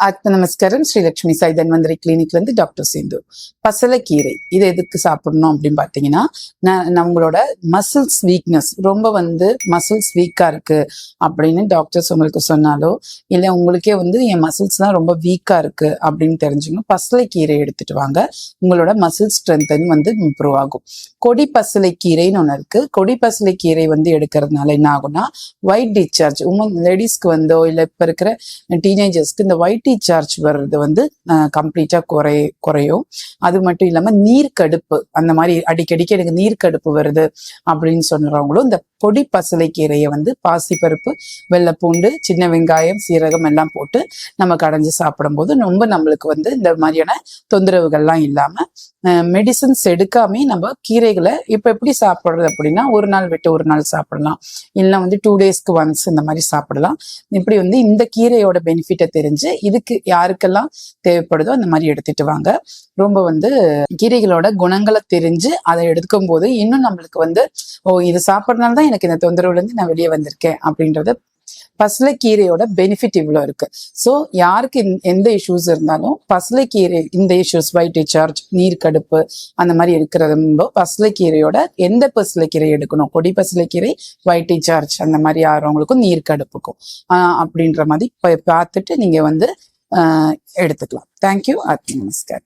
ஆத்ம நமஸ்காரம். ஸ்ரீலட்சுமி சாய் தன்வந்திரி கிளினிக்ல இருந்து டாக்டர் சிந்து. பசலைக்கீரை இது எதுக்கு சாப்பிடணும் அப்படின்னு பாத்தீங்கன்னா, நம்மளோட மசில்ஸ் வீக்னஸ், ரொம்ப மசில்ஸ் வீக்கா இருக்கு அப்படின்னு டாக்டர்ஸ் உங்களுக்கு சொன்னாலோ, இல்ல உங்களுக்கே என் மசில்ஸ் தான் ரொம்ப வீக்கா இருக்கு அப்படின்னு தெரிஞ்சுங்க, பசலைக்கீரை எடுத்துட்டு வாங்க. உங்களோட மசில் ஸ்ட்ரென்த் இம்ப்ரூவ் ஆகும். கொடி பசலைக்கீரைன்னு ஒண்ணு இருக்கு. கொடி பசலைக்கீரை எடுக்கிறதுனால என்ன ஆகும்னா, ஒயிட் டிஸ்சார்ஜ் லேடிஸ்க்கு இல்ல இப்ப இருக்கிற டீனேஜர்ஸ்க்கு இந்த ஒயிட் டிஸ்சார்ஜ் வர்றது கம்ப்ளீட்டா குறையும். அது மட்டும் இல்லாம நீர்க்கடுப்பு, அந்த மாதிரி அடிக்கடிக்கு எனக்கு நீர்க்கடுப்பு வருது அப்படின்னு சொல்றவங்களும் இந்த பொடி பசலைக்கீரையை பாசிப்பருப்பு, வெள்ளைப்பூண்டு, சின்ன வெங்காயம், சீரகம் எல்லாம் போட்டு நம்ம கடைஞ்சு சாப்பிடும் போது ரொம்ப நம்மளுக்கு இந்த மாதிரியான தொந்தரவுகள்லாம் இல்லாம மெடிசன்ஸ் எடுக்காமே நம்ம கீரைகளை இப்ப எப்படி சாப்பிடுறது அப்படின்னா, ஒரு நாள் விட்டு ஒரு நாள் சாப்பிடலாம், இல்லைன்னா 2 டேஸ்க்கு ஒன்ஸ் இந்த மாதிரி சாப்பிடலாம். இப்படி இந்த கீரையோட பெனிஃபிட்டை தெரிஞ்சு இதுக்கு யாருக்கெல்லாம் தேவைப்படுதோ அந்த மாதிரி எடுத்துட்டு வாங்க. ரொம்ப கீரைகளோட குணங்களை தெரிஞ்சு அதை எடுக்கும் போது இன்னும் நம்மளுக்கு இது சாப்பிட்றதுனால தான் எனக்கு இந்த தொந்தரவுல இருந்து நான் வெளியே வந்திருக்கேன் அப்படின்றத. பசலைக்கீரையோட பெனிஃபிட் இவ்வளோ இருக்கு. ஸோ யாருக்கு எந்த இஷ்யூஸ் இருந்தாலும் பசலைக்கீரை, இந்த இஷ்யூஸ் ஒயிட் டிஸ்சார்ஜ், நீர்க்கடுப்பு அந்த மாதிரி இருக்கிறது பசலைக்கீரையோட எந்த பசலைக்கீரை எடுக்கணும், கொடி பசலைக்கீரை, ஒயிட் டிஸ்சார்ஜ் அந்த மாதிரி ஆகிறவங்களுக்கும் நீர்க்கடுப்புக்கும் அப்படின்ற மாதிரி பார்த்துட்டு நீங்க எடுத்துக்கலாம். தேங்க்யூ. ஆத்ம நமஸ்கார்.